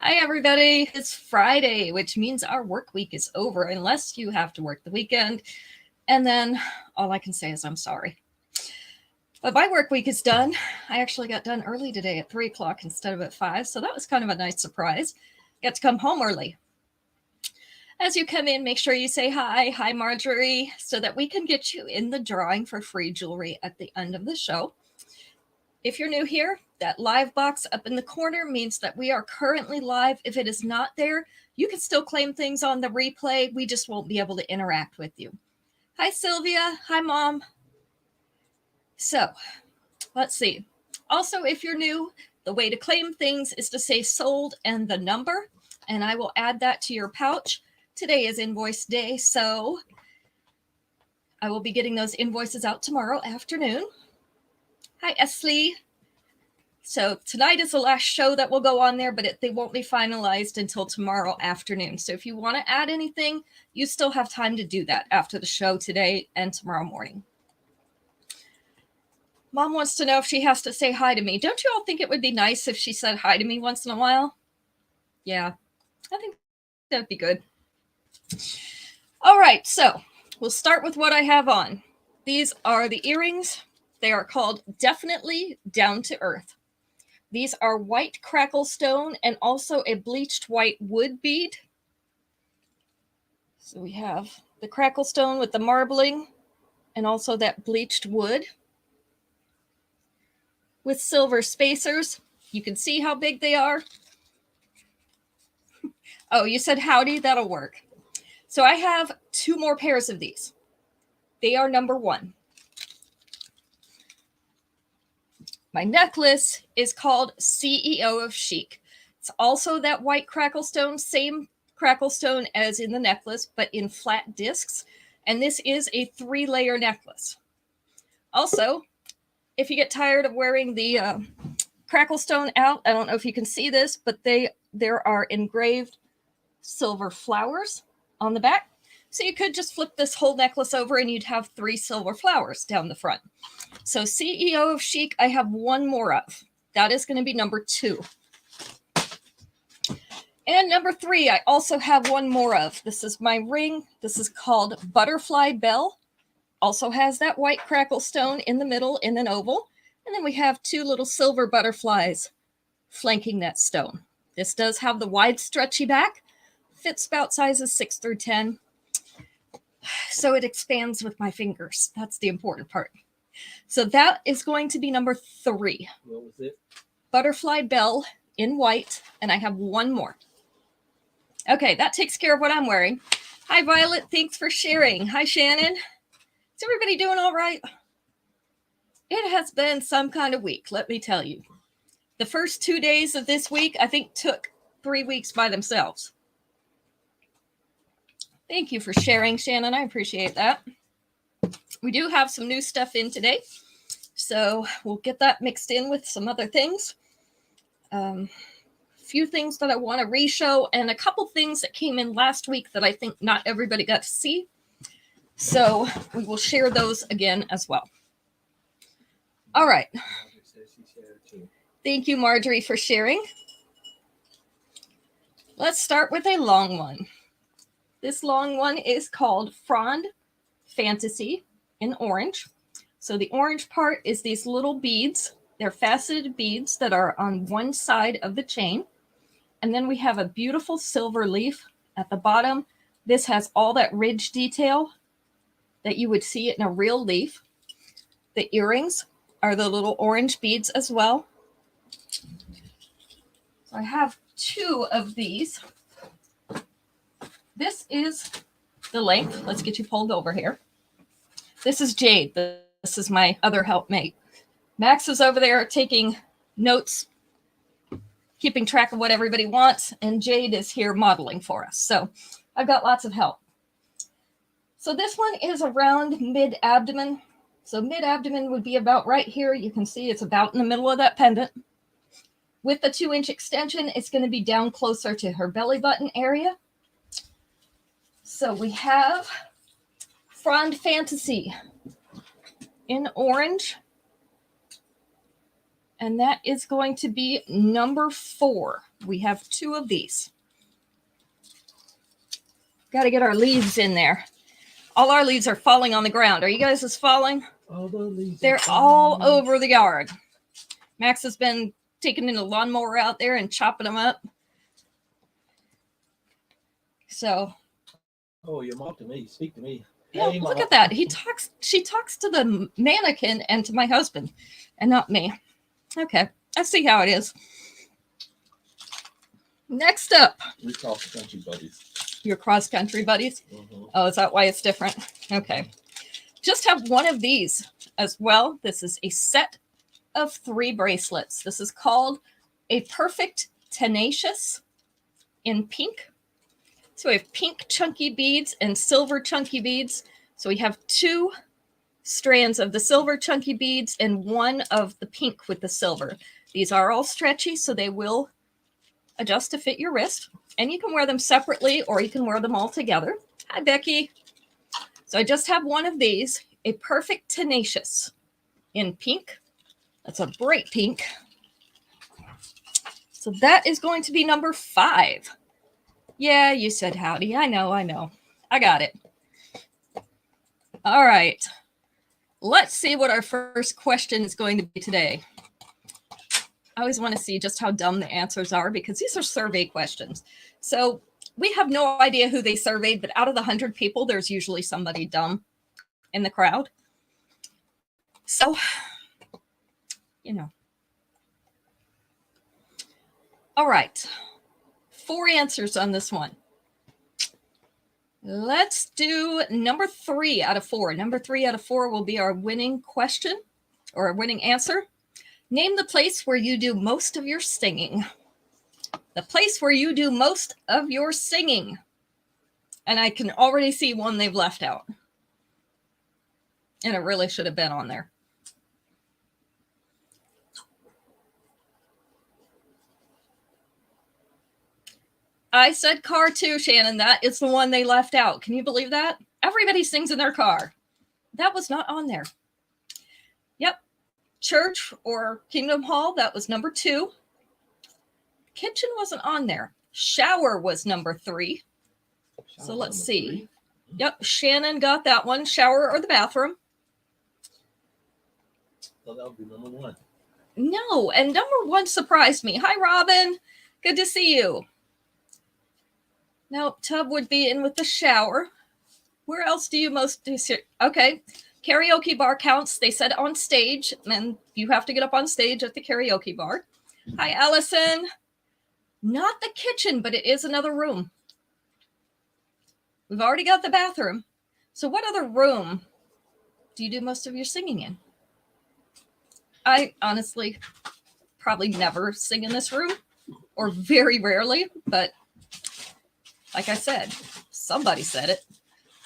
Hi, everybody. It's Friday, which means our work week is over unless you have to work the weekend. And then all I can say is I'm sorry. But my work week is done. I actually got done early today at 3 o'clock instead of at 5. So that was kind of a nice surprise. Get to come home early. As you come in, make sure you say hi. Hi, Marjorie, so that we can get you in the drawing for free jewelry at the end of the show. If you're new here, that live box up in the corner means that we are currently live. If it is not there, you can still claim things on the replay. We just won't be able to interact with you. Hi, Sylvia. Hi, Mom. So let's see. Also, if you're new, the way to claim things is to say sold and the number, and I will add that to your pouch. Today is invoice day, so I will be getting those invoices out tomorrow afternoon. Hi, Esley. So tonight is the last show that will go on there, but they won't be finalized until tomorrow afternoon. So if you want to add anything, you still have time to do that after the show today and tomorrow morning. Mom wants to know if she has to say hi to me. Don't you all think it would be nice if she said hi to me once in a while? Yeah, I think that'd be good. All right, so we'll start with what I have on. These are the earrings. They are called Definitely Down to Earth. These are white crackle stone and also a bleached white wood bead. So we have the crackle stone with the marbling and also that bleached wood with silver spacers. You can see how big they are. Oh, you said howdy? That'll work. So I have 2 more pairs of these. They are number 1. My necklace is called CEO of Chic. It's also that white crackle stone, same crackle stone as in the necklace, but in flat discs. And this is a 3-layer necklace. Also, if you get tired of wearing the crackle stone out, I don't know if you can see this, but there are engraved silver flowers on the back. So you could just flip this whole necklace over and you'd have 3 silver flowers down the front. So CEO of Chic, I have 1 more of. That is going to be number 2. And number 3, I also have 1 more of. This is my ring. This is called Butterfly Bell. Also has that white crackle stone in the middle in an oval. And then we have 2 little silver butterflies flanking that stone. This does have the wide stretchy back. Fits spout sizes 6 through 10. So it expands with my fingers. That's the important part. So that is going to be number 3. What was it? Butterfly Bell in white. And I have 1 more. Okay, that takes care of what I'm wearing. Hi, Violet. Thanks for sharing. Hi, Shannon. Is everybody doing all right? It has been some kind of week, let me tell you. The first 2 days of this week, I think, took 3 weeks by themselves. Thank you for sharing, Shannon. I appreciate that. We do have some new stuff in today, so we'll get that mixed in with some other things. Few things that I want to re-show and a couple things that came in last week that I think not everybody got to see. So we will share those again as well. All right. Thank you, Marjorie, for sharing. Let's start with a long one. This long one is called Frond Fantasy in orange. So the orange part is these little beads. They're faceted beads that are on one side of the chain. And then we have a beautiful silver leaf at the bottom. This has all that ridge detail that you would see in a real leaf. The earrings are the little orange beads as well. So I have 2 of these. This is the length. Let's get you pulled over here. This is Jade. This is my other helpmate. Max is over there taking notes, keeping track of what everybody wants, and Jade is here modeling for us. So I've got lots of help. So this one is around mid-abdomen. So mid-abdomen would be about right here. You can see it's about in the middle of that pendant. With the 2-inch extension, it's going to be down closer to her belly button area. So we have Frond Fantasy in orange. And that is going to be number 4. We have 2 of these. Got to get our leaves in there. All our leaves are falling on the ground. Are you guys just falling? All the leaves. They're all over the yard. Max has been taking in a lawnmower out there and chopping them up. So. Oh, you're mom to me. Speak to me. Yeah, hey, look at that. She talks to the mannequin and to my husband and not me. Okay, I see how it is. Next up. We're cross-country buddies. Your cross-country buddies? Mm-hmm. Oh, is that why it's different? Okay. Just have one of these as well. This is a set of 3 bracelets. This is called a Perfect Tenacious in pink. So we have pink chunky beads and silver chunky beads. So we have 2 strands of the silver chunky beads and 1 of the pink with the silver. These are all stretchy, so they will adjust to fit your wrist. And you can wear them separately or you can wear them all together. Hi, Becky. So I just have one of these, a Perfect Tenacious in pink. That's a bright pink. So that is going to be number 5. Yeah, you said howdy. I know. I got it. All right. Let's see what our first question is going to be today. I always want to see just how dumb the answers are because these are survey questions. So we have no idea who they surveyed, but out of the 100 people, there's usually somebody dumb in the crowd. So, you know. All right. 4 answers on this one. Let's do number 3 out of 4. Number 3 out of 4 will be our winning question or a winning answer. Name the place where you do most of your singing. The place where you do most of your singing. And I can already see one they've left out. And it really should have been on there. I said car too, Shannon. That is the one they left out. Can you believe that? Everybody sings in their car. That was not on there. Yep. Church or Kingdom Hall, that was number 2. Kitchen wasn't on there. Shower was number 3. So let's see. 3. Yep. Shannon got that one. Shower or the bathroom. So that would be number 1. No. And number 1 surprised me. Hi, Robin. Good to see you. Now, tub would be in with the shower. Where else do you most do? Okay. Karaoke bar counts. They said on stage, and you have to get up on stage at the karaoke bar. Hi, Allison. Not the kitchen, but it is another room. We've already got the bathroom. So what other room do you do most of your singing in? I honestly probably never sing in this room, or very rarely, but like I said, somebody said it.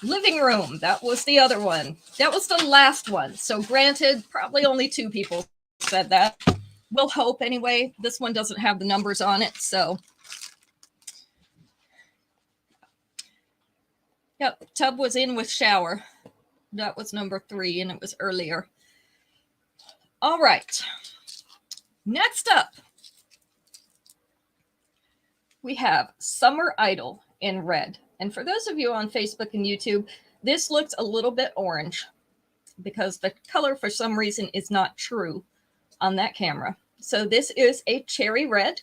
Living room, that was the other one. That was the last one. So granted, probably only 2 people said that. We'll hope anyway. This one doesn't have the numbers on it, so. Yep, tub was in with shower. That was number 3, and it was earlier. All right. Next up, we have Summer Idol in red. And for those of you on Facebook and YouTube, this looks a little bit orange because the color for some reason is not true on that camera. So this is a cherry red.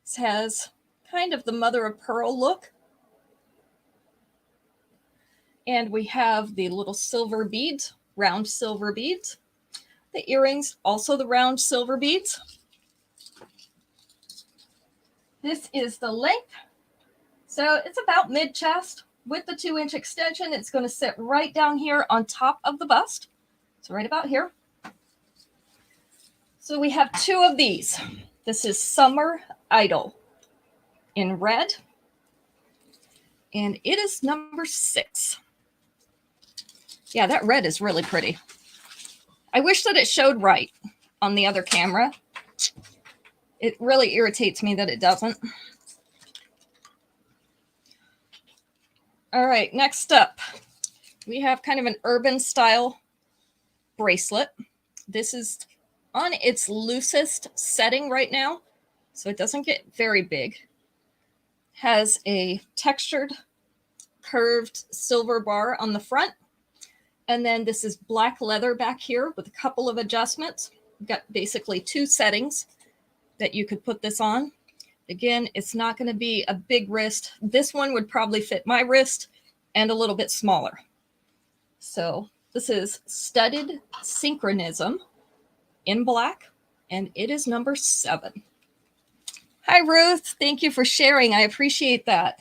This has kind of the mother of pearl look. And we have the little silver beads, round silver beads. The earrings, also the round silver beads. This is the length. So it's about mid-chest with the 2-inch extension. It's going to sit right down here on top of the bust. So right about here. So we have 2 of these. This is Summer Idol in red. And it is number 6. Yeah, that red is really pretty. I wish that it showed right on the other camera. It really irritates me that it doesn't. All right, next up, we have kind of an urban style bracelet. This is on its loosest setting right now, so it doesn't get very big. Has a textured, curved silver bar on the front. And then this is black leather back here with a couple of adjustments. We've got basically 2 settings that you could put this on. Again, it's not going to be a big wrist. This one would probably fit my wrist and a little bit smaller. So this is Studded Synchronism in black, and it is number 7. Hi, Ruth. Thank you for sharing. I appreciate that.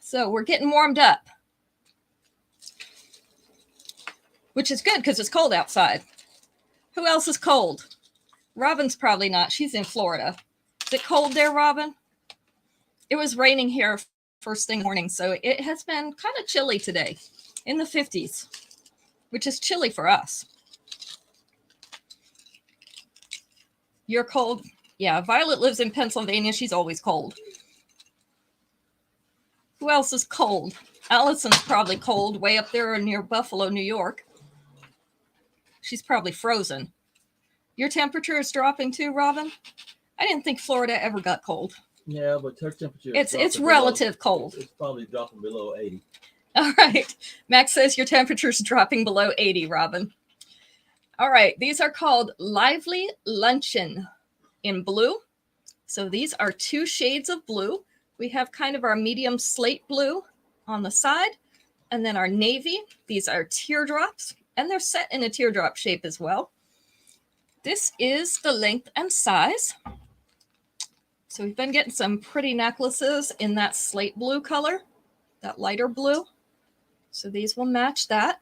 So we're getting warmed up, which is good because it's cold outside. Who else is cold? Robin's probably not. She's in Florida. Is it cold there, Robin? It was raining here first thing morning, so it has been kind of chilly today, in the 50s, which is chilly for us. You're cold? Yeah, Violet lives in Pennsylvania. She's always cold. Who else is cold? Allison's probably cold, way up there near Buffalo, New York. She's probably frozen. Your temperature is dropping too, Robin? I didn't think Florida ever got cold. Yeah, but her temperature it's relative cold. It's probably dropping below 80. All right. Max says your temperature's dropping below 80, Robin. All right. These are called Lively Luncheon in blue. So these are 2 shades of blue. We have kind of our medium slate blue on the side, and then our navy. These are teardrops, and they're set in a teardrop shape as well. This is the length and size. So we've been getting some pretty necklaces in that slate blue color, that lighter blue. So these will match that.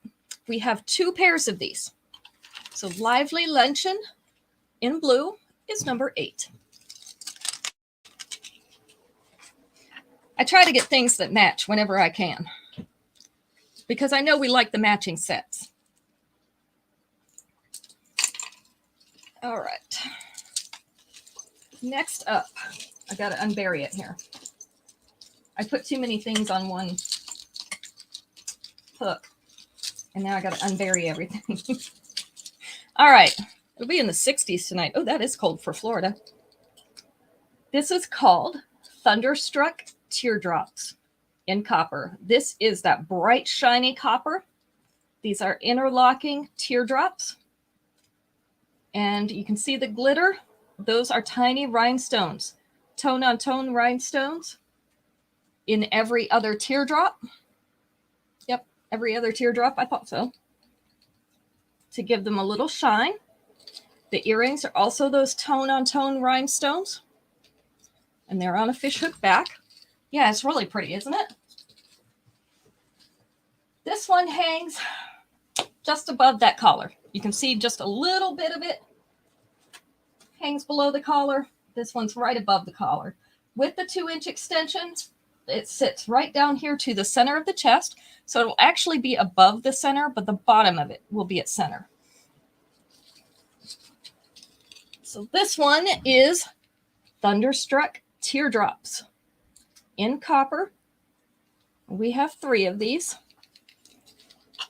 We have 2 pairs of these. So Lively Luncheon in blue is number 8. I try to get things that match whenever I can, because I know we like the matching sets. All right. Next up, I got to unbury it here. I put too many things on one hook, and now I got to unbury everything. All right. It'll be in the 60s tonight. Oh, that is cold for Florida. This is called Thunderstruck Teardrops in copper. This is that bright, shiny copper. These are interlocking teardrops. And you can see the glitter. Those are tiny rhinestones, tone-on-tone rhinestones in every other teardrop. Yep, every other teardrop. I thought so. To give them a little shine. The earrings are also those tone-on-tone rhinestones. And they're on a fishhook back. Yeah, it's really pretty, isn't it? This one hangs just above that collar. You can see just a little bit of it hangs below the collar. This one's right above the collar. With the 2-inch extension, it sits right down here to the center of the chest. So it'll actually be above the center, but the bottom of it will be at center. So this one is Thunderstruck Teardrops in copper. We have 3 of these,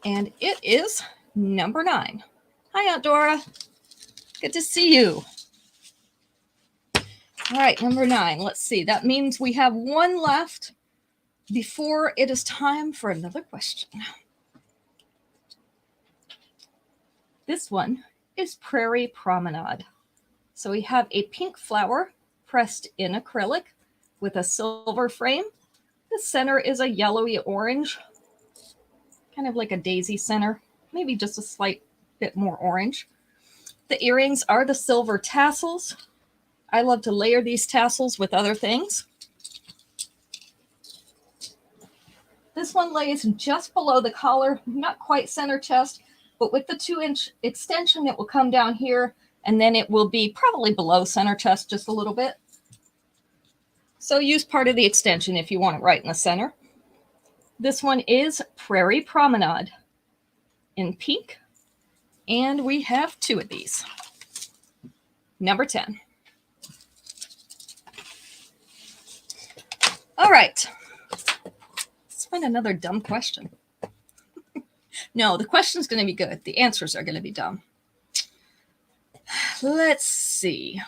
and it is number 9. Hi, Aunt Dora. Good to see you. All right, number 9. Let's see. That means we have 1 left before it is time for another question. This one is Prairie Promenade. So we have a pink flower pressed in acrylic with a silver frame. The center is a yellowy orange, kind of like a daisy center, maybe just a slight bit more orange. The earrings are the silver tassels. I love to layer these tassels with other things. This one lays just below the collar, not quite center chest, but with the 2-inch extension, it will come down here, and then it will be probably below center chest just a little bit. So use part of the extension if you want it right in the center. This one is Prairie Promenade in pink, and we have 2 of these. Number 10. All right. Let's find another dumb question. No, the question's going to be good. The answers are going to be dumb. let's see.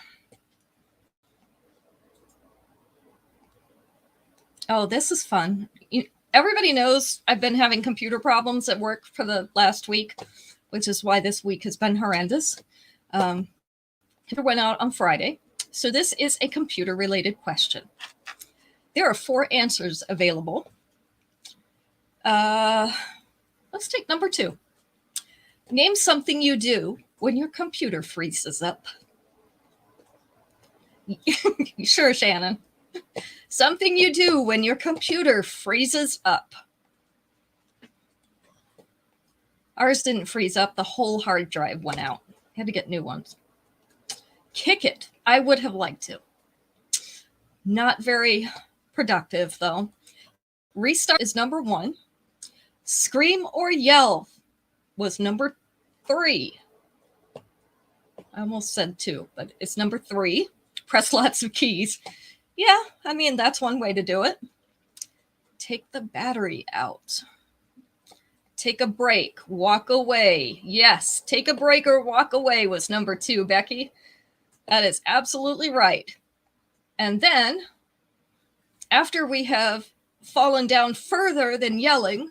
Oh, this is fun. Everybody knows I've been having computer problems at work for the last week, which is why this week has been horrendous. Computer went out on Friday. So this is a computer-related question. There are 4 answers available. Let's take number 2. Name something you do when your computer freezes up. Sure, Shannon. Something you do when your computer freezes up. Ours didn't freeze up. The whole hard drive went out. Had to get new ones. Kick it. I would have liked to. Not very productive, though. Restart is number 1. Scream or yell was number 3. I almost said 2, but it's number 3. Press lots of keys. Yeah, I mean, that's one way to do it. Take the battery out. Take a break. Walk away. Yes, take a break or walk away was number 2, Becky. That is absolutely right. And then, after we have fallen down further than yelling,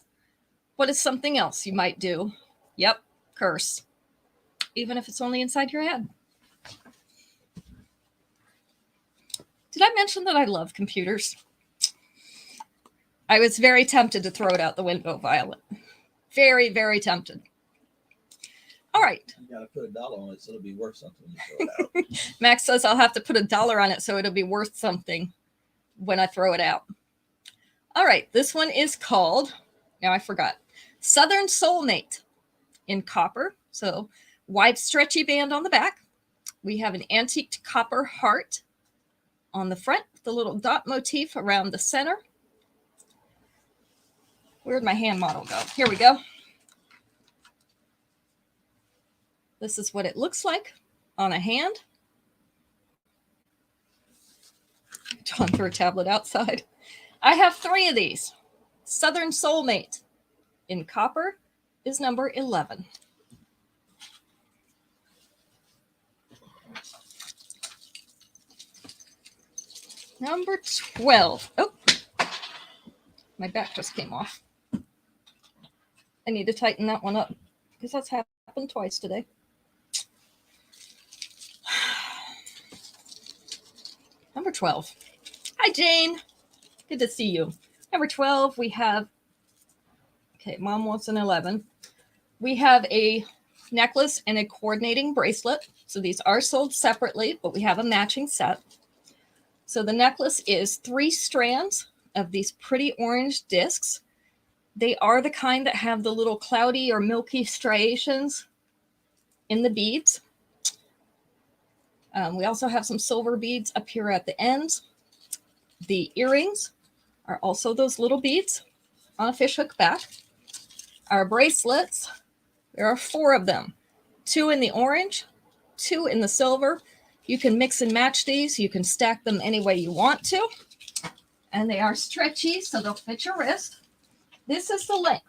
what is something else you might do? Yep, curse. Even if it's only inside your head. Did I mention that I love computers? I was very tempted to throw it out the window, Violet. Very, very tempted. All right. You got to put $1 on it so it'll be worth something when you throw it out. Max says I'll have to put $1 on it so it'll be worth something when I throw it out. All right. This one is called, now I forgot, Southern Soulmate in copper. So wide stretchy band on the back. We have an antiqued copper heart on the front, the little dot motif around the center. Where'd my hand model go? Here we go. This is what it looks like on a hand. John threw a tablet outside. I have 3 of these. Southern Soulmate in copper is number 11. Number 12. Oh, my back just came off. I need to tighten that one up because that's happened twice today. Number 12. Hi, Jane. Good to see you. Number 12, we have, okay, Mom wants an 11. We have a necklace and a coordinating bracelet. So these are sold separately, but we have a matching set. So the necklace is 3 strands of these pretty orange discs. They are the kind that have the little cloudy or milky striations in the beads. We also have some silver beads up here at the ends. The earrings are also those little beads on a fishhook back. Our bracelets, there are 4 of them. 2 in the orange, 2 in the silver. You can mix and match these. You can stack them any way you want to. And they are stretchy, so they'll fit your wrist. This is the length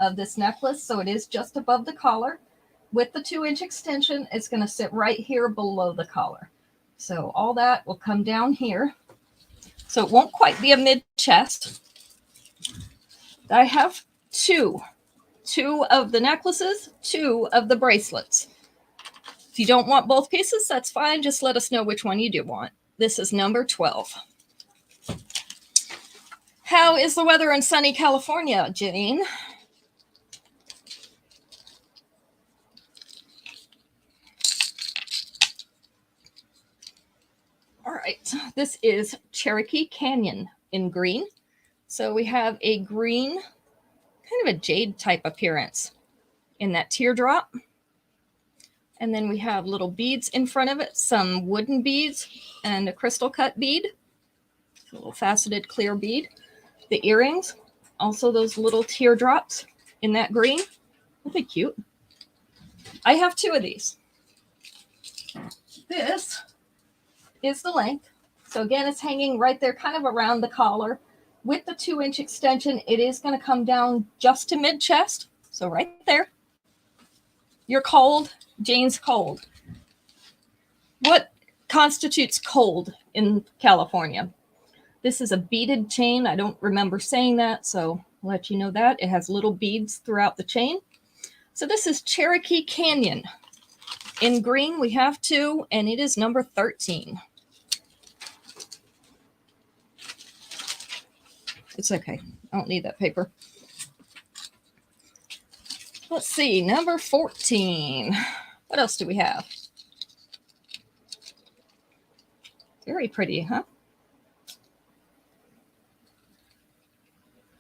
of this necklace, so it is just above the collar. With the 2-inch extension, it's going to sit right here below the collar. So all that will come down here. So it won't quite be a mid-chest. I have 2 of the necklaces, 2 of the bracelets. If you don't want both pieces, that's fine. Just let us know which one you do want. This is number 12. How is the weather in sunny California, Jane? All right, this is Cherokee Canyon in green. So we have a green, kind of a jade type appearance in that teardrop. And then we have little beads in front of it, some wooden beads and a crystal cut bead, a little faceted clear bead. The earrings, also those little teardrops in that green. Aren't they cute? I have 2 of these. This is the length. So again, it's hanging right there, kind of around the collar. With the 2-inch extension, it is going to come down just to mid-chest. So right there. You're cold. Jane's cold. What constitutes cold in California? This is a beaded chain. I don't remember saying that, so I'll let you know that. It has little beads throughout the chain. So this is Cherokee Canyon. In green, we have 2, and it is number 13. It's okay. I don't need that paper. Let's see, number 14. What else do we have? Very pretty, huh?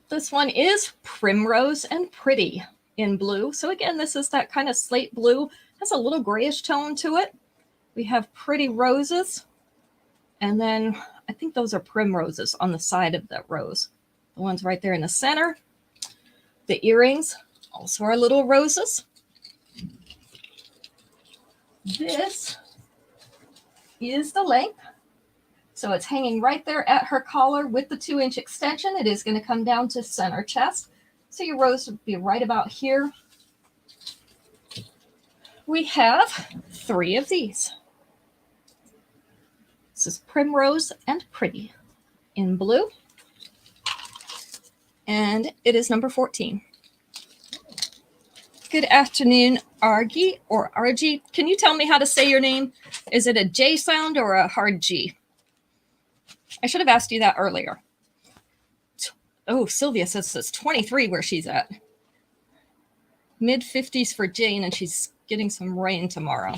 This one is Primrose and Pretty in blue. So again, this is that kind of slate blue. Has a little grayish tone to it. We have Pretty Roses. And then I think those are primroses on the side of that rose. The ones right there in the center. The earrings also are little roses. This is the length. So it's hanging right there at her collar with the 2-inch extension. It is going to come down to center chest. So your rose would be right about here. We have 3 of these. This is Primrose and Pretty in blue. And it is number 14. Good afternoon, Argy or Argy. Can you tell me how to say your name? Is it a J sound or a hard G? I should have asked you that earlier. Oh, Sylvia says it's 23 where she's at. Mid-50s for Jane, and she's getting some rain tomorrow.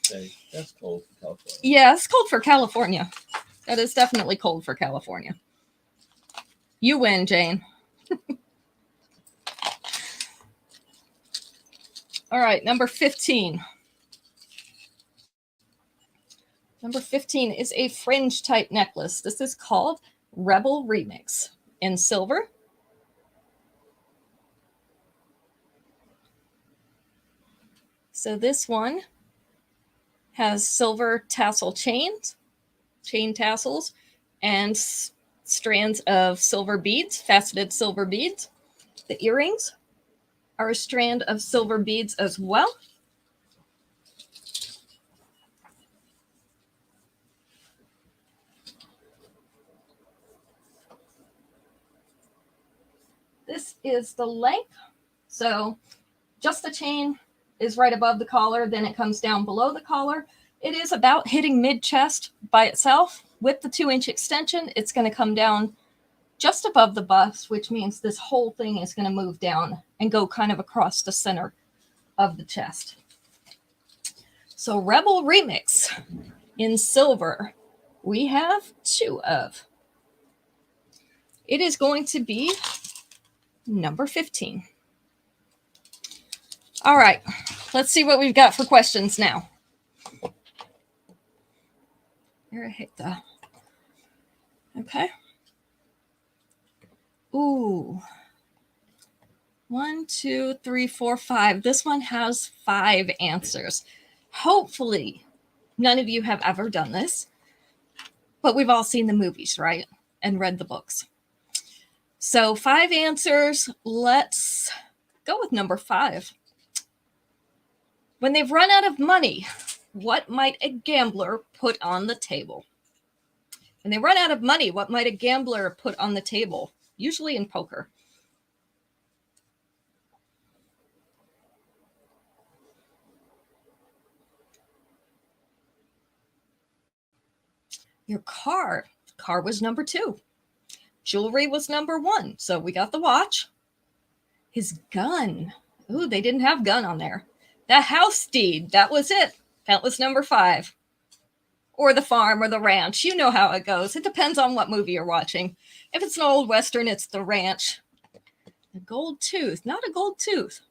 Okay, that's cold for California. Yeah, it's cold for California. That is definitely cold for California. You win, Jane. All right, number 15. Number 15 is a fringe type necklace. This is called Rebel Remix in silver. So this one has silver tassel chains, chain tassels, and strands of silver beads, faceted silver beads. The earrings are a strand of silver beads as well. This is the length. So just the chain is right above the collar, then it comes down below the collar. It is about hitting mid-chest by itself. With the 2-inch extension, it's going to come down just above the bust, which means this whole thing is going to move down and go kind of across the center of the chest. So Rebel Remix in silver, we have 2 of. It is going to be number 15. All right, let's see what we've got for questions now. Here, I hit the, okay. Ooh, 1, 2, 3, 4, 5. This one has 5 answers. Hopefully, none of you have ever done this, but we've all seen the movies, right? And read the books. So 5 answers. Let's go with number 5. When they've run out of money, what might a gambler put on the table? When they run out of money, what might a gambler put on the table? Usually in poker. Your car. Car was number 2. Jewelry was number 1. So we got the watch. His gun. Ooh, they didn't have gun on there. The house deed. That was it. That was number 5. Or the farm or the ranch. You know how it goes. It depends on what movie you're watching. If it's an old Western, it's the ranch. The gold tooth. Not a gold tooth.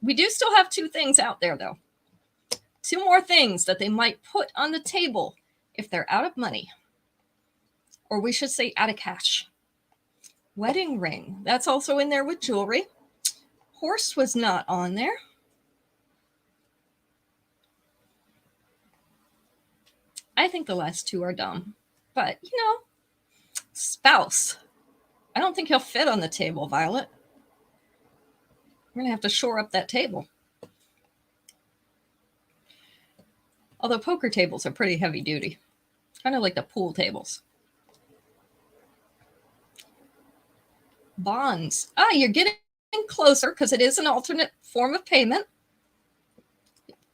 We do still have 2 things out there, though. 2 more things that they might put on the table if they're out of money. Or we should say out of cash. Wedding ring. That's also in there with jewelry. Horse was not on there. I think the last 2 are dumb. But, you know, spouse. I don't think he'll fit on the table, Violet. We're going to have to shore up that table. Although poker tables are pretty heavy duty, kind of like the pool tables. Bonds. Ah, you're getting closer because it is an alternate form of payment.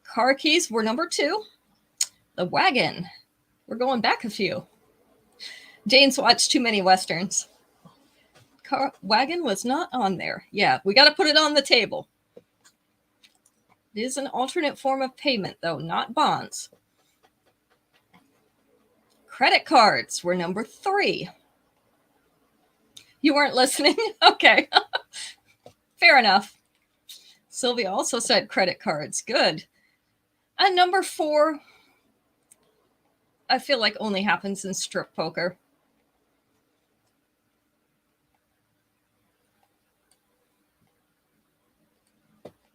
Car keys were number 2. The wagon. We're going back a few. Jane's watched too many Westerns. Wagon was not on there. Yeah, we got to put it on the table. It is an alternate form of payment, though, not bonds. Credit cards were number 3. You weren't listening? Okay. Fair enough. Sylvia also said credit cards. Good. And number 4, I feel like only happens in strip poker.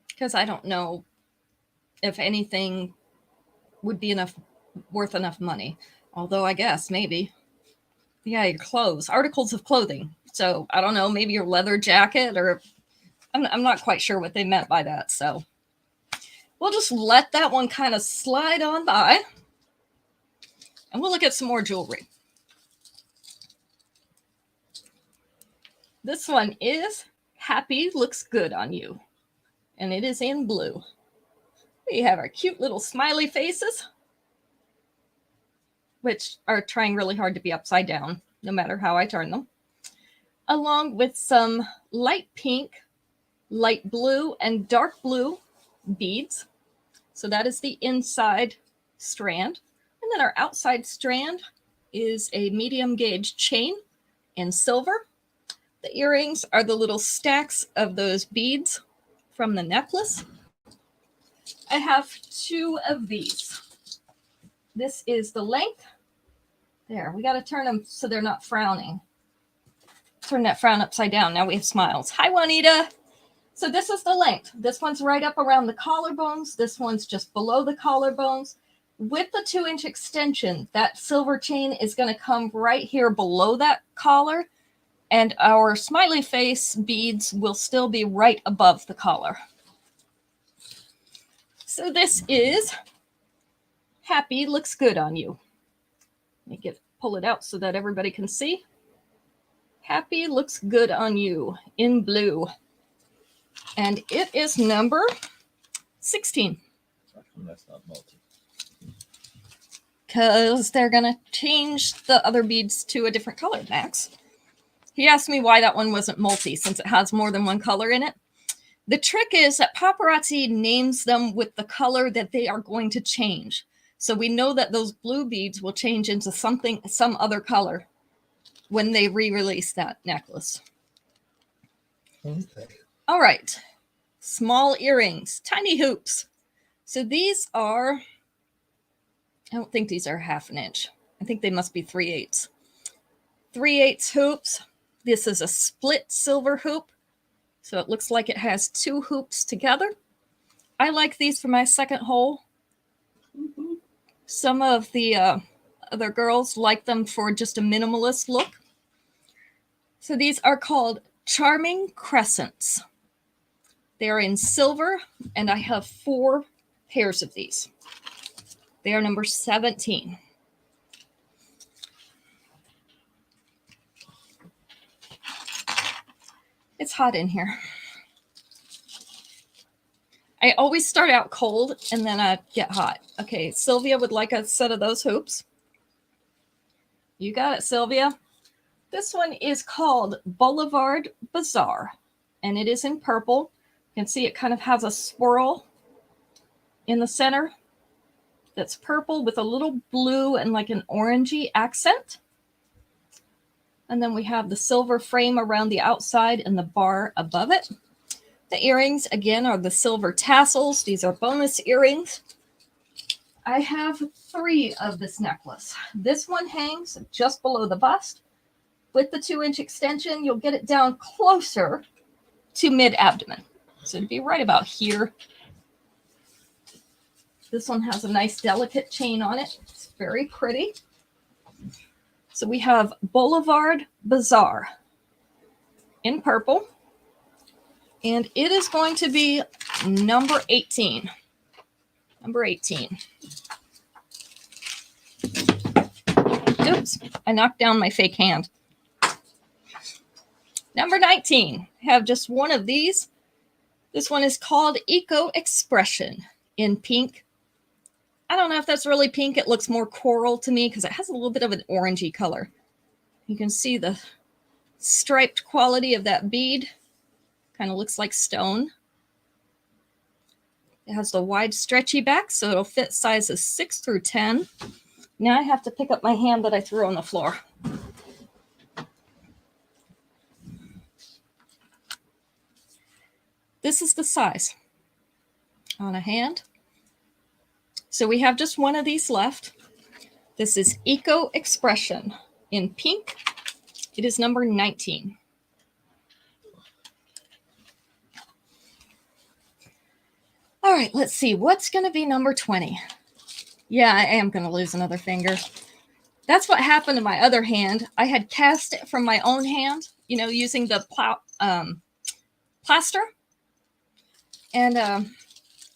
Because I don't know if anything would be worth enough money. Although I guess maybe. Yeah, your clothes, articles of clothing. So I don't know, maybe your leather jacket, or I'm not quite sure what they meant by that. So we'll just let that one kind of slide on by. And we'll look at some more jewelry. This one is Happy Looks Good on You. And it is in blue. We have our cute little smiley faces, which are trying really hard to be upside down, no matter how I turn them, along with some light pink, light blue, and dark blue beads. So that is the inside strand. And then our outside strand is a medium gauge chain in silver. The earrings are the little stacks of those beads from the necklace. I have 2 of these. This is the length. There, we got to turn them so they're not frowning. Turn that frown upside down. Now we have smiles. Hi, Juanita. So this is the length. This one's right up around the collarbones. This one's just below the collarbones. With the 2-inch extension, that silver chain is going to come right here below that collar. And our smiley face beads will still be right above the collar. So this is Happy Looks Good on You. Let me pull it out so that everybody can see. Happy Looks Good on You in blue. And it is number 16. That's not multi. Because they're going to change the other beads to a different color, Max. He asked me why that one wasn't multi, since it has more than one color in it. The trick is that paparazzi names them with the color that they are going to change. So we know that those blue beads will change into some other color when they re-release that necklace. Okay. All right. Small earrings, tiny hoops. So these are, I don't think these are 1/2 inch. I think they must be 3/8. 3/8 hoops. This is a split silver hoop. So it looks like it has 2 hoops together. I like these for my second hole. Mm-hmm. Some of the other girls like them for just a minimalist look. So these are called Charming Crescents. They are in silver, and I have 4 pairs of these. They are number 17. It's hot in here. I always start out cold and then I get hot. Okay, Sylvia would like a set of those hoops. You got it, Sylvia. This one is called Boulevard Bazaar, and it is in purple. You can see it kind of has a swirl in the center that's purple with a little blue and like an orangey accent. And then we have the silver frame around the outside and the bar above it. The earrings, again, are the silver tassels. These are bonus earrings. I have 3 of this necklace. This one hangs just below the bust. With the 2-inch extension, you'll get it down closer to mid-abdomen. So it'd be right about here. This one has a nice delicate chain on it. It's very pretty. So we have Boulevard Bazaar in purple. And it is going to be number 18. Number 18. Oops, I knocked down my fake hand. Number 19, have just one of these. This one is called Eco Expression in pink. I don't know if that's really pink. It looks more coral to me because it has a little bit of an orangey color. You can see the striped quality of that bead. Kind of looks like stone. It has the wide stretchy back, so it'll fit sizes 6 through 10. Now I have to pick up my hand that I threw on the floor. This is the size on a hand. So we have just one of these left. This is Eco Expression in pink. It is number 19. All right, let's see. What's going to be number 20? Yeah, I am going to lose another finger. That's what happened to my other hand. I had cast it from my own hand, you know, using the plaster. And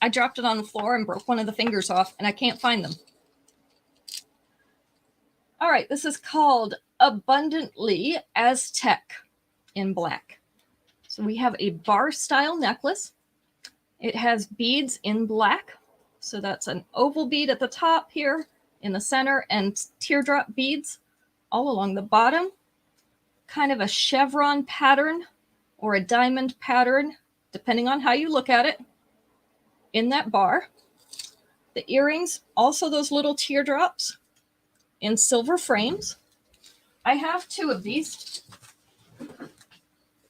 I dropped it on the floor and broke one of the fingers off, and I can't find them. All right, this is called Abundantly Aztec in black. So we have a bar-style necklace. It has beads in black. So that's an oval bead at the top here in the center and teardrop beads all along the bottom. Kind of a chevron pattern or a diamond pattern, depending on how you look at it, in that bar. The earrings, also those little teardrops in silver frames. I have two of these.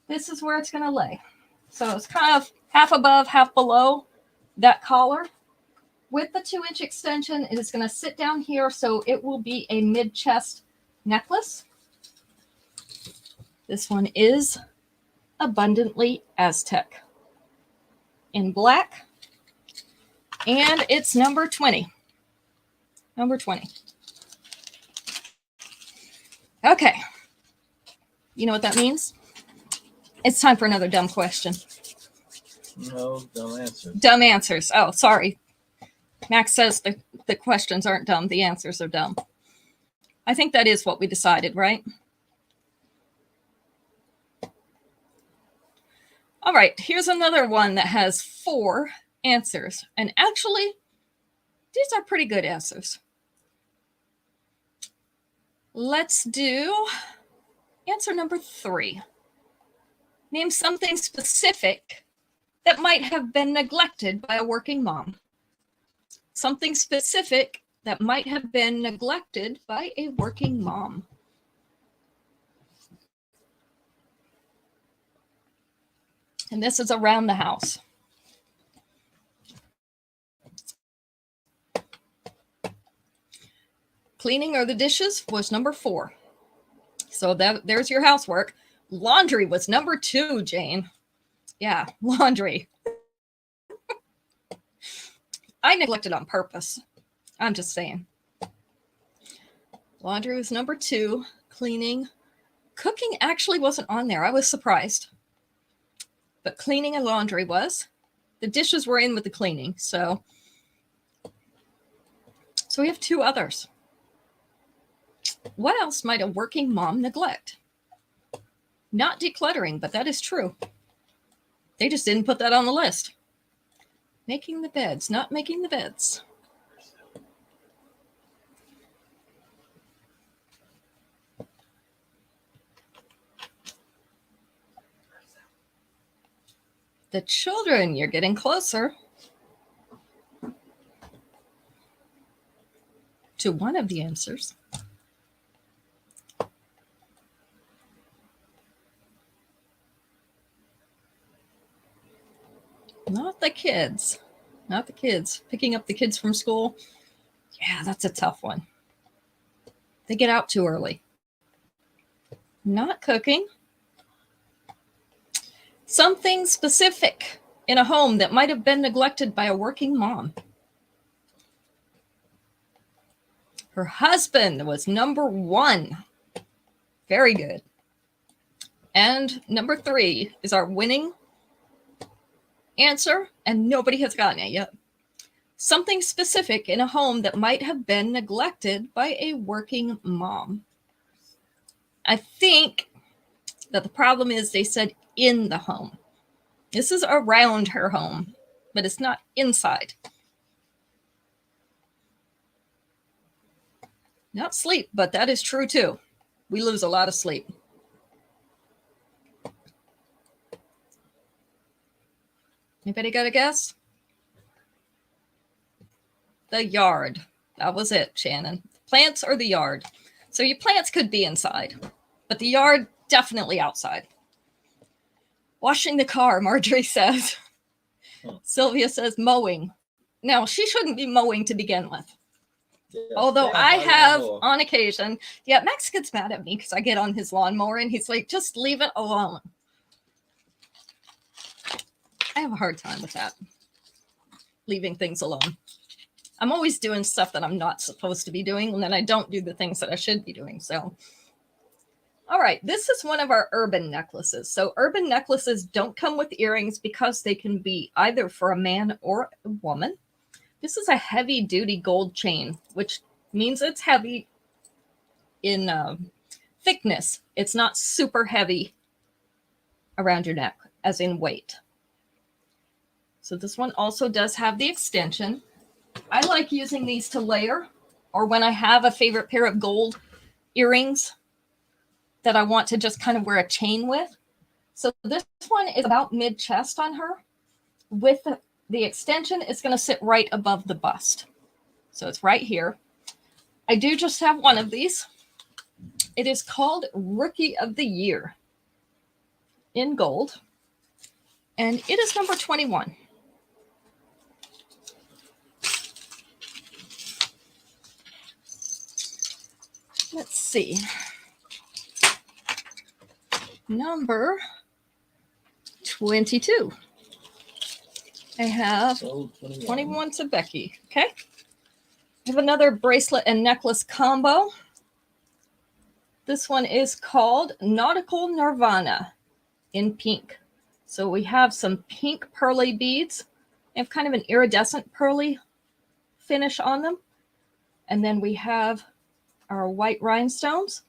This is where it's going to lay. So it's kind of half above, half below that collar. With the 2-inch extension, it is going to sit down here, so it will be a mid-chest necklace. This one is Abundantly Aztec in black, and it's number 20. Number 20. Okay. You know what that means? It's time for another dumb question. No, dumb answers. Dumb answers. Oh, sorry. Max says the questions aren't dumb. The answers are dumb. I think that is what we decided, right? All right, here's another one that has 4 answers. And actually, these are pretty good answers. Let's do answer number 3. Name something specific that might have been neglected by a working mom. Something specific that might have been neglected by a working mom. And this is around the house. Cleaning or the dishes was number 4. So there's your housework. Laundry was number 2, Jane. Yeah, laundry. I neglected on purpose. I'm just saying. Laundry was number 2. Cleaning. Cooking actually wasn't on there. I was surprised. But cleaning and laundry was. The dishes were in with the cleaning. So we have 2 others. What else might a working mom neglect? Not decluttering, but that is true. They just didn't put that on the list. Making the beds, not making the beds. The children, you're getting closer to one of the answers. Not the kids. Not the kids. Picking up the kids from school. Yeah, that's a tough one. They get out too early. Not cooking. Something specific in a home that might have been neglected by a working mom. Her husband was number 1. Very good. And number 3 is our winning answer, and nobody has gotten it yet. Something specific in a home that might have been neglected by a working mom. I think that the problem is they said in the home. This is around her home, but it's not inside. Not sleep, but that is true too. We lose a lot of sleep. Anybody got a guess? The yard. That was it, Shannon. Plants or the yard. So your plants could be inside, but the yard definitely outside. Washing the car, Marjorie says. Sylvia says mowing. Now, she shouldn't be mowing to begin with. Yes, Although yeah, I have lawnmower. on occasion, yeah, Max gets mad at me because I get on his lawnmower and he's like, just leave it alone. I have a hard time with that. Leaving things alone. I'm always doing stuff that I'm not supposed to be doing, and then I don't do the things that I should be doing. So, all right, this is one of our urban necklaces. So urban necklaces don't come with earrings because they can be either for a man or a woman. This is a heavy duty gold chain, which means it's heavy in thickness. It's not super heavy around your neck, as in weight. So this one also does have the extension. I like using these to layer, or when I have a favorite pair of gold earrings that I want to just kind of wear a chain with. So this one is about mid-chest on her. With the extension, it's going to sit right above the bust. So it's right here. I do just have one of these. It is called Rookie of the Year in gold. And it is number 21. Let's see. Number 22. I have 21 to Becky. Okay. I have another bracelet and necklace combo. This one is called Nautical Nirvana in pink. So we have some pink pearly beads. They have kind of an iridescent pearly finish on them. And then we have our white rhinestones.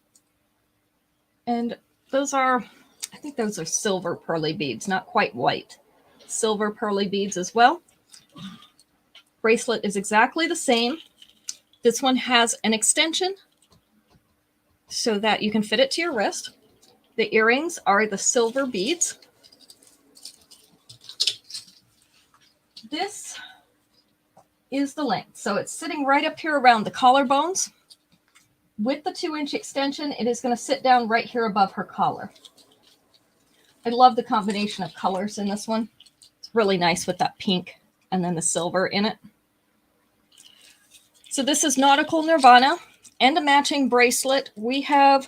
And those are, I think those are silver pearly beads, not quite white. Silver pearly beads as well. Bracelet is exactly the same. This one has an extension so that you can fit it to your wrist. The earrings are the silver beads. This is the length. So it's sitting right up here around the collarbones. With the 2-inch extension, it is going to sit down right here above her collar. I love the combination of colors in this one. It's really nice with that pink and then the silver in it. So this is Nautical Nirvana and a matching bracelet. We have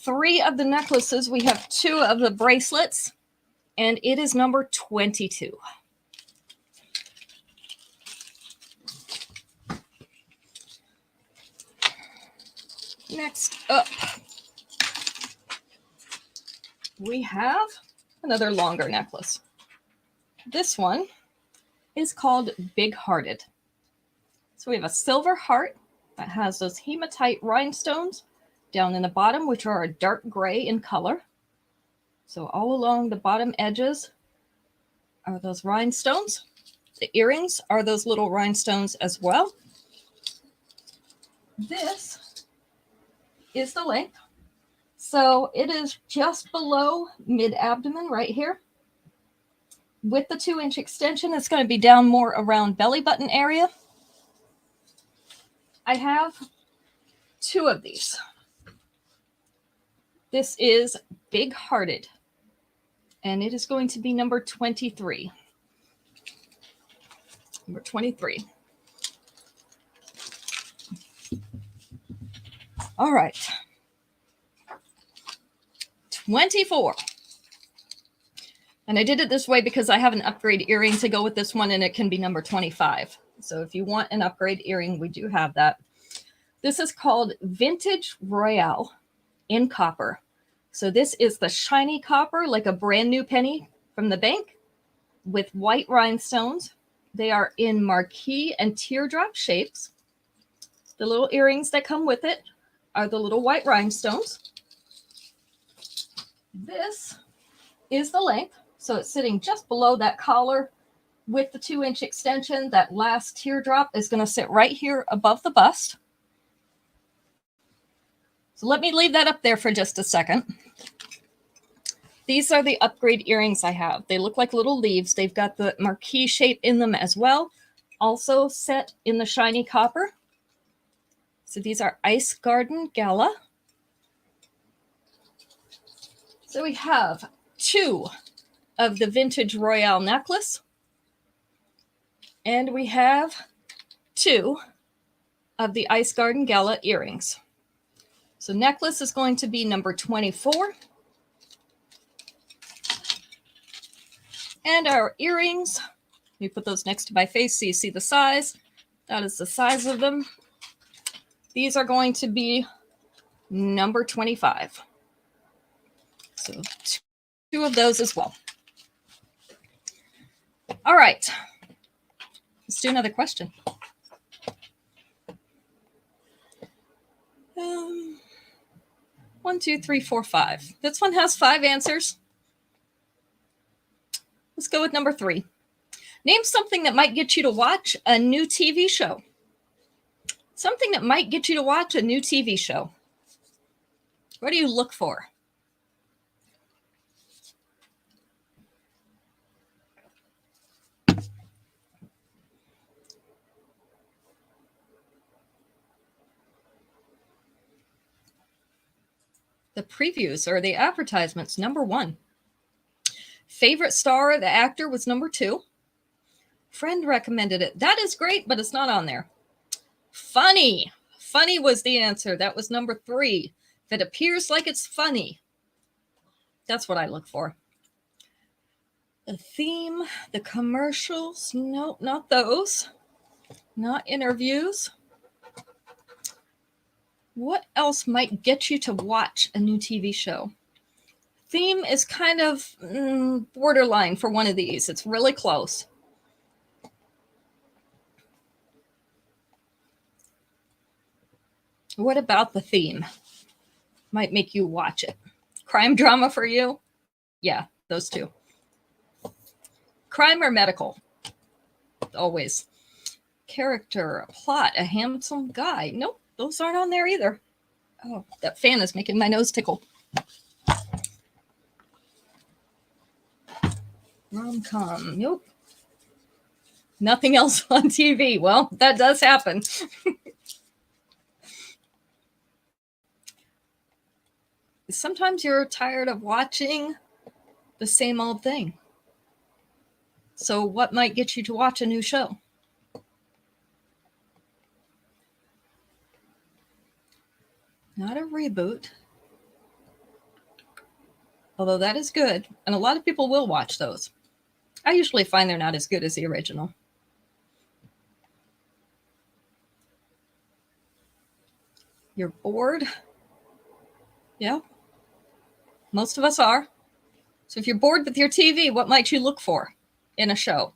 3 of the necklaces. We have 2 of the bracelets, and it is number 22. Next up, we have another longer necklace. This one is called Big Hearted. So we have a silver heart that has those hematite rhinestones down in the bottom, which are a dark gray in color. So all along the bottom edges are those rhinestones. The earrings are those little rhinestones as well. This is the length. So it is just below mid-abdomen right here. With the 2-inch extension, it's going to be down more around belly button area. I have 2 of these. This is Big Hearted, and it is going to be number 23. Number 23. All right. 24. And I did it this way because I have an upgrade earring to go with this one, and it can be number 25. So if you want an upgrade earring, we do have that. This is called Vintage Royale in copper. So this is the shiny copper, like a brand new penny from the bank, with white rhinestones. They are in marquee and teardrop shapes. The little earrings that come with it are the little white rhinestones. This is the length. So it's sitting just below that collar with the 2-inch extension. That last teardrop is going to sit right here above the bust. So let me leave that up there for just a second. These are the upgrade earrings I have. They look like little leaves. They've got the marquee shape in them as well. Also set in the shiny copper. So these are Ice Garden Gala. So we have 2 of the vintage Royale necklace. And we have 2 of the Ice Garden Gala earrings. So necklace is going to be number 24. And our earrings, let me put those next to my face so you see the size. That is the size of them. These are going to be number 25. So 2 of those as well. All right. Let's do another question. 1, 2, 3, 4, 5. This one has 5 answers. Let's go with number 3. Name something that might get you to watch a new TV show. Something that might get you to watch a new TV show. What do you look for? The previews or the advertisements, number 1. Favorite star, the actor, was number 2. Friend recommended it. That is great, but it's not on there. Funny. Funny was the answer. That was number 3. If it appears like it's funny, that's what I look for. The theme, the commercials, no, not those. Not interviews. What else might get you to watch a new TV show? Theme is kind of borderline for one of these. It's really close. What about the theme? Might make you watch it. Crime drama for you? Yeah, those 2. Crime or medical? Always. Character, a plot, a handsome guy. Nope, those aren't on there either. Oh, that fan is making my nose tickle. Rom-com. Nope. Nothing else on TV. Well, that does happen. Sometimes you're tired of watching the same old thing. So what might get you to watch a new show? Not a reboot. Although that is good. And a lot of people will watch those. I usually find they're not as good as the original. You're bored? Yeah. Most of us are. So if you're bored with your TV, what might you look for in a show?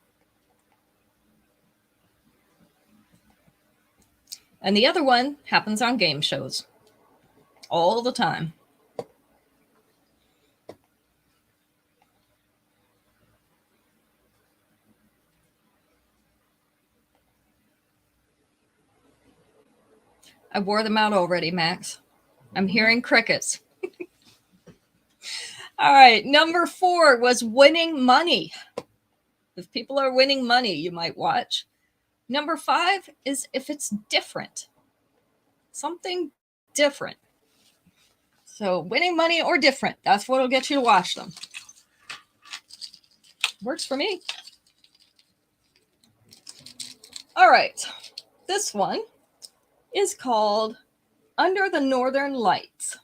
And the other one happens on game shows all the time. I wore them out already, Max. I'm hearing crickets. All right. Number 4 was winning money. If people are winning money, you might watch. Number 5 is if it's different. Something different. So winning money or different. That's what will get you to watch them. Works for me. All right. This one is called Under the Northern Lights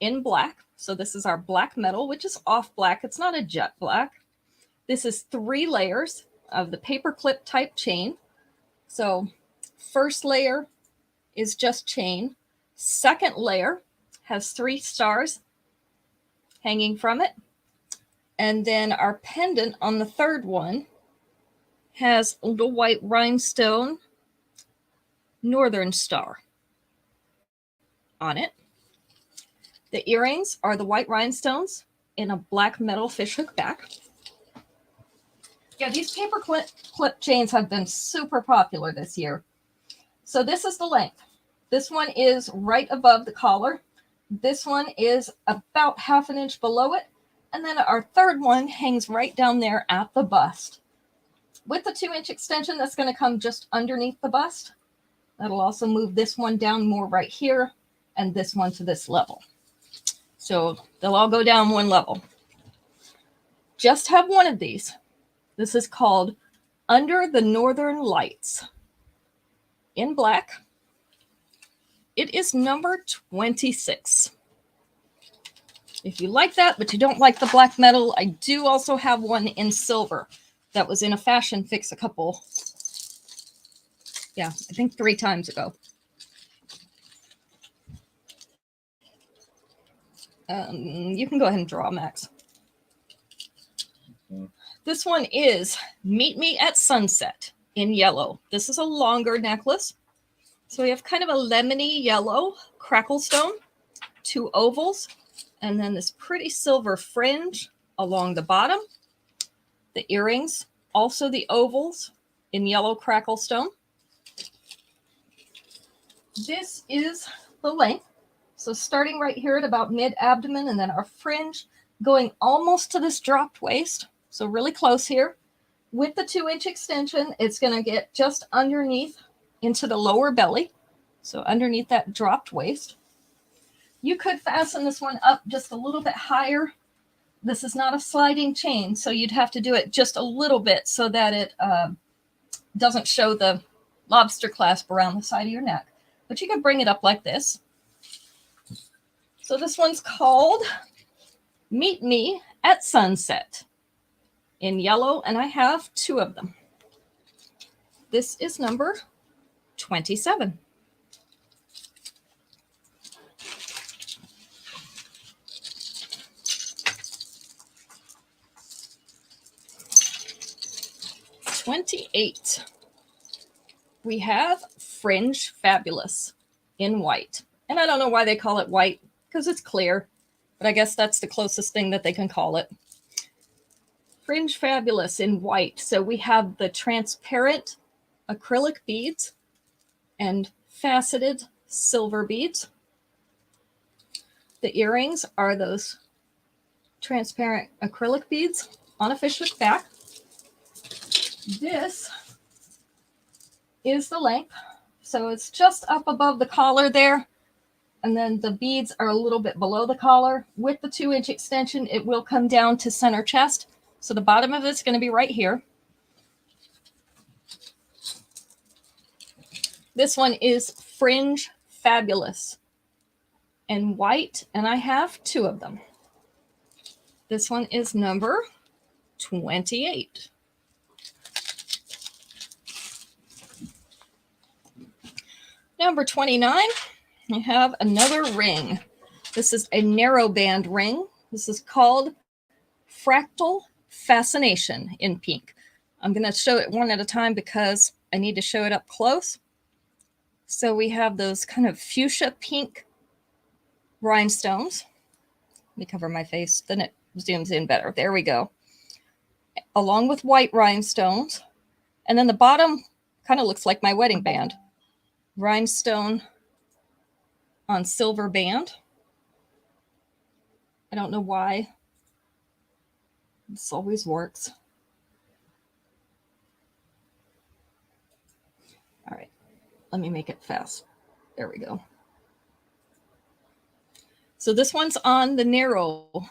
in black. So this is our black metal, which is off black. It's not a jet black. This is 3 layers of the paperclip type chain. So first layer is just chain. Second layer has 3 stars hanging from it. And then our pendant on the third one has a little white rhinestone Northern Star on it. The earrings are the white rhinestones in a black metal fishhook back. Yeah, these paper clip chains have been super popular this year. So this is the length. This one is right above the collar. This one is about 1/2 inch below it. And then our third one hangs right down there at the bust. With the 2-inch extension, that's going to come just underneath the bust. That'll also move this one down more right here and this one to this level. So they'll all go down one level. Just have one of these. This is called Under the Northern Lights in black. It is number 26. If you like that, but you don't like the black metal, I do also have one in silver that was in a fashion fix a couple, I think 3 times ago. You can go ahead and draw, Max. This one is Meet Me at Sunset in yellow. This is a longer necklace. So we have kind of a lemony yellow crackle stone, 2 ovals, and then this pretty silver fringe along the bottom. The earrings, also the ovals in yellow crackle stone. This is the length. So starting right here at about mid-abdomen, and then our fringe going almost to this dropped waist. So really close here. With the 2-inch extension, it's going to get just underneath into the lower belly. So underneath that dropped waist. You could fasten this one up just a little bit higher. This is not a sliding chain, so you'd have to do it just a little bit so that it doesn't show the lobster clasp around the side of your neck. But you could bring it up like this. So this one's called Meet Me at Sunset in yellow, and I have 2 of them. This is number 27. We have Fringe Fabulous in white. And I don't know why they call it white, because it's clear, but I guess that's the closest thing that they can call it. Fringe Fabulous in white. So we have the transparent acrylic beads and faceted silver beads. The earrings are those transparent acrylic beads on a fishhook back. This is the length. So it's just up above the collar there. And then the beads are a little bit below the collar. With the 2-inch extension, it will come down to center chest. So the bottom of it's going to be right here. This one is Fringe Fabulous in white, and I have 2 of them. This one is number 28. Number 29, I have another ring. This is a narrow band ring. This is called Fractal Fascination in pink. I'm going to show it one at a time because I need to show it up close. So we have those kind of fuchsia pink rhinestones. Let me cover my face, then it zooms in better. There we go. Along with white rhinestones. And then the bottom kind of looks like my wedding band. Rhinestone on silver band. I don't know why. This always works. All right, let me make it fast. There we go. So this one's on the narrow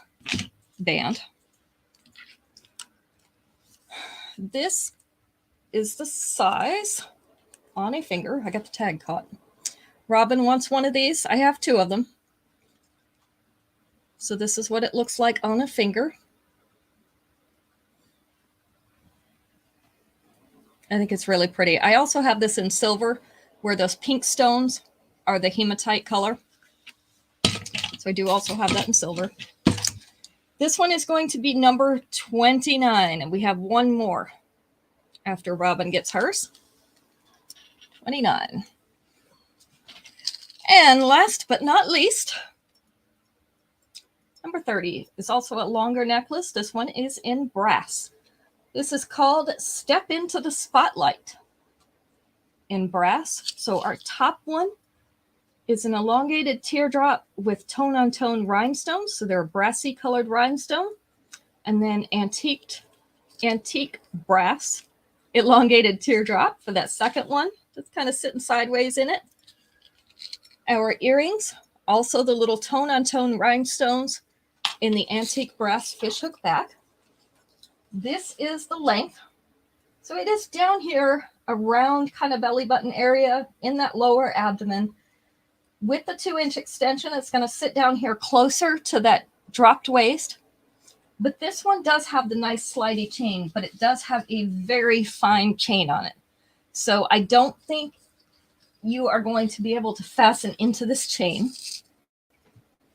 band. This is the size on a finger. I got the tag caught. Robin wants one of these. I have 2 of them. So this is what it looks like on a finger. I think it's really pretty. I also have this in silver, where those pink stones are the hematite color. So I do also have that in silver. This one is going to be number 29, and we have 1 more after Robin gets hers. 29. And last but not least, number 30 is also a longer necklace. This one is in brass. This is called Step Into the Spotlight in brass. So our top one is an elongated teardrop with tone-on-tone rhinestones. So they're a brassy colored rhinestone. And then antique brass elongated teardrop for that second one. That's kind of sitting sideways in it. Our earrings, also the little tone-on-tone rhinestones in the antique brass fishhook back. This is the length. So it is down here around kind of belly button area in that lower abdomen. With the 2-inch extension, it's going to sit down here closer to that dropped waist. But this one does have the nice slidey chain, but it does have a very fine chain on it. So I don't think you are going to be able to fasten into this chain.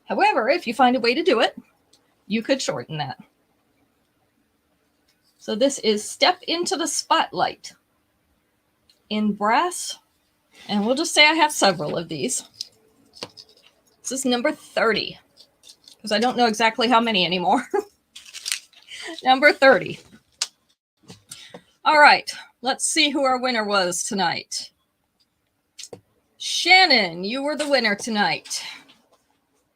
However, if you find a way to do it, you could shorten that. So this is Step Into the Spotlight in brass. And we'll just say I have several of these. This is number 30, because I don't know exactly how many anymore. Number 30. All right, let's see who our winner was tonight. Shannon, you were the winner tonight.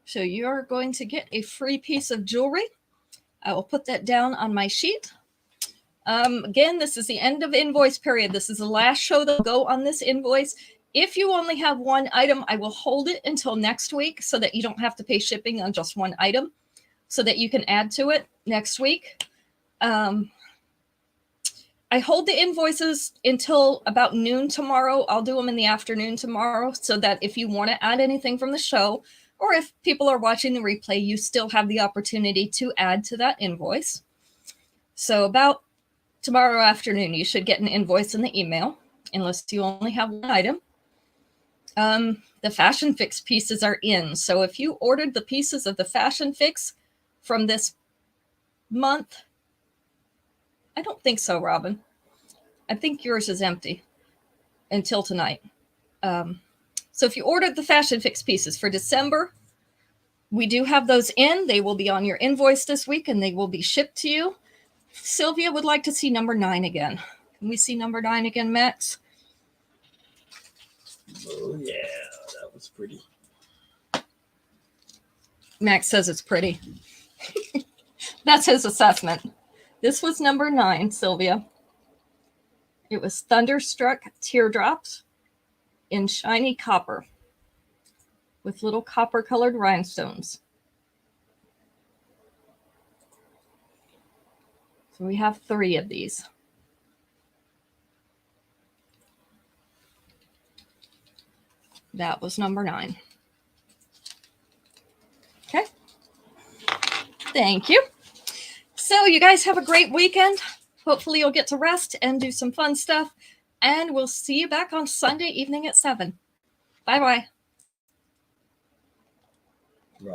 So you're going to get a free piece of jewelry. I will put that down on my sheet. Again, this is the end of invoice period. This is the last show that will go on this invoice. If you only have one item, I will hold it until next week so that you don't have to pay shipping on just one item, so that you can add to it next week. I hold the invoices until about noon tomorrow. I'll do them in the afternoon tomorrow so that if you want to add anything from the show, or if people are watching the replay, you still have the opportunity to add to that invoice. So about tomorrow afternoon, you should get an invoice in the email, unless you only have one item. The Fashion Fix pieces are in. So if you ordered the pieces of the Fashion Fix from this month, I don't think so, Robin. I think yours is empty until tonight. So if you ordered the Fashion Fix pieces for December, we do have those in. They will be on your invoice this week and they will be shipped to you. Sylvia would like to see number 9 again. Can we see number 9 again, Max? Oh, yeah, that was pretty. Max says it's pretty. That's his assessment. This was number 9, Sylvia. It was Thunderstruck Teardrops in shiny copper with little copper-colored rhinestones. So we have 3 of these. That was number 9. Okay. Thank you. So you guys have a great weekend. Hopefully you'll get to rest and do some fun stuff. And we'll see you back on Sunday evening at 7. Bye-bye. Robin.